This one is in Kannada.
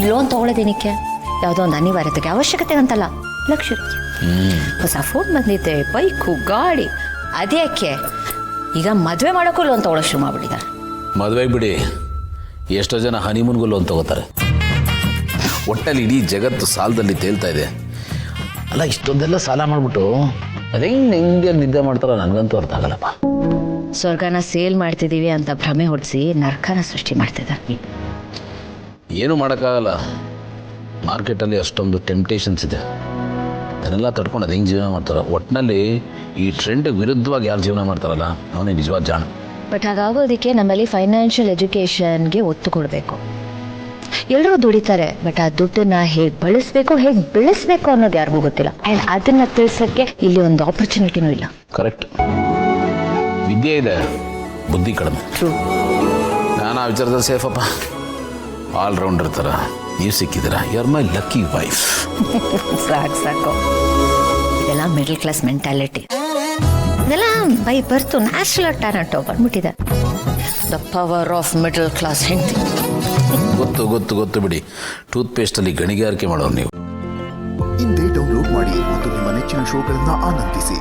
ಲೋನ್ ತೊಗೊಳ್ಳೋದೇನಕ್ಕೆ ಯಾವುದೋ ಒಂದು ಅನಿವಾರ್ಯತೆಗೆ ಅವಶ್ಯಕತೆ ಅಂತಲ್ಲ, ಲಕ್ಷಕ್ಕೆ. ಹೊಸ ಫೋನ್ ಬಂದಿದೆ, ಬೈಕು, ಗಾಡಿ, ಅದ್ಯಾಕೆ ಈಗ ಮದುವೆ ಮಾಡೋಕ್ಕೂ ಲೋನ್ ತೊಗೊಳ್ಳೋ ಶುರು ಮಾಡ್ಬಿಟ್ಟಿದ್ದಾರೆ. ಮದುವೆಗೆ ಬಿಡಿ, ಎಷ್ಟೋ ಜನ ಹನಿಮೂನ್ಗೂ ಲೋನ್ ತೊಗೋತಾರೆ. ಒಟ್ಟಲ್ಲಿ ಇಡೀ ಜಗತ್ತು ಸಾಲದಲ್ಲಿ ತೇಲ್ತಾ ಇದೆ. ಅಲ್ಲ, ಇಷ್ಟೊಂದೆಲ್ಲ ಸಾಲ ಮಾಡಿಬಿಟ್ಟು ಅದೇ ನೆಮ್ಮದಿಯಾಗಿ ನಿದ್ದೆ ಮಾಡ್ತಾರ, ನನಗಂತೂ ಅರ್ಥ ಆಗಲ್ಲಪ್ಪ. ಸ್ವರ್ಗನ ಸೇಲ್ ಮಾಡ್ತಿದ್ದೀವಿ ಅಂತ ಭ್ರಮೆ ಹೊಡಿಸಿ ನರ್ಕನ ಸೃಷ್ಟಿ ಮಾಡ್ತಿದ್ದಾರೆ. ಏನೂ ಮಾಡೋಕ್ಕಾಗಲ್ಲ. ಮಾರ್ಕೆಟಲ್ಲಿ ಅಷ್ಟೊಂದು ಟೆಂಪ್ಟೇಷನ್ಸ್ ಇದೆ, ಅದನ್ನೆಲ್ಲ ತಡ್ಕೊಂಡು ಅದು ಹೆಂಗೆ ಜೀವನ ಮಾಡ್ತಾರೆ. ಒಟ್ಟಿನಲ್ಲಿ ಈ ಟ್ರೆಂಡ್ಗೆ ವಿರುದ್ಧವಾಗಿ ಯಾರು ಜೀವನ ಮಾಡ್ತಾರಲ್ಲ ಅವನೇ ನಿಜವಾದ ಜಾಣ. ಬಟ್ ಹಾಗಾಗೋದಕ್ಕೆ ನಮ್ಮಲ್ಲಿ ಫೈನಾನ್ಷಿಯಲ್ ಎಜುಕೇಷನ್ಗೆ ಒತ್ತು ಕೊಡಬೇಕು. ಎಲ್ಲರೂ ದುಡಿತಾರೆ, ಬಟ್ ಆ ದುಡ್ಡನ್ನ ಹೇಗೆ ಬಳಸಬೇಕು, ಹೇಗೆ ಬೆಳೆಸಬೇಕು ಅನ್ನೋದು ಯಾರಿಗೂ ಗೊತ್ತಿಲ್ಲ. ಆ್ಯಂಡ್ ಅದನ್ನು ತಿಳಿಸೋಕ್ಕೆ ಇಲ್ಲಿ ಒಂದು ಆಪರ್ಚುನಿಟಿನೂ ಇಲ್ಲ. ಕರೆಕ್ಟ್. ವಿದ್ಯೆ ಇದೆ, ಬುದ್ಧಿ ಕಡಿಮೆ. ಟ್ರೂ. ನಾನು ಆ ವಿಚಾರದಲ್ಲಿ ಸೇಫಪ್ಪ. ಆಲ್ರೌಂಡರ್ ಥರ ನೀವು ಸಿಕ್ಕಿದ್ದೀರಾ. You are my lucky wife. ಸಾಕು. ಇದೆಲ್ಲ ಮಿಡಲ್ ಕ್ಲಾಸ್ ಮೆಂಟಾಲಿಟಿ. ಇದೆಲ್ಲ ಬೈ ಬರ್ತು ನ್ಯಾಚುರಲ್ ಟ್ಯಾಲೆಂಟ್ ಬಂದ್ಬಿಟ್ಟಿದೆ. The power of middle class ಹೆಂಡತಿ. ಗೊತ್ತು ಬಿಡಿ. ಟೂತ್ ಪೇಸ್ಟಲ್ಲಿ ಗಣಿಗಾರಿಕೆ ಮಾಡೋರು ನೀವು. ಇಂದೇ ಡೌನ್ಲೋಡ್ ಮಾಡಿ ಮತ್ತು ನಿಮ್ಮ ನೆಚ್ಚಿನ ಶೋಗಳನ್ನು ಆನಂದಿಸಿ.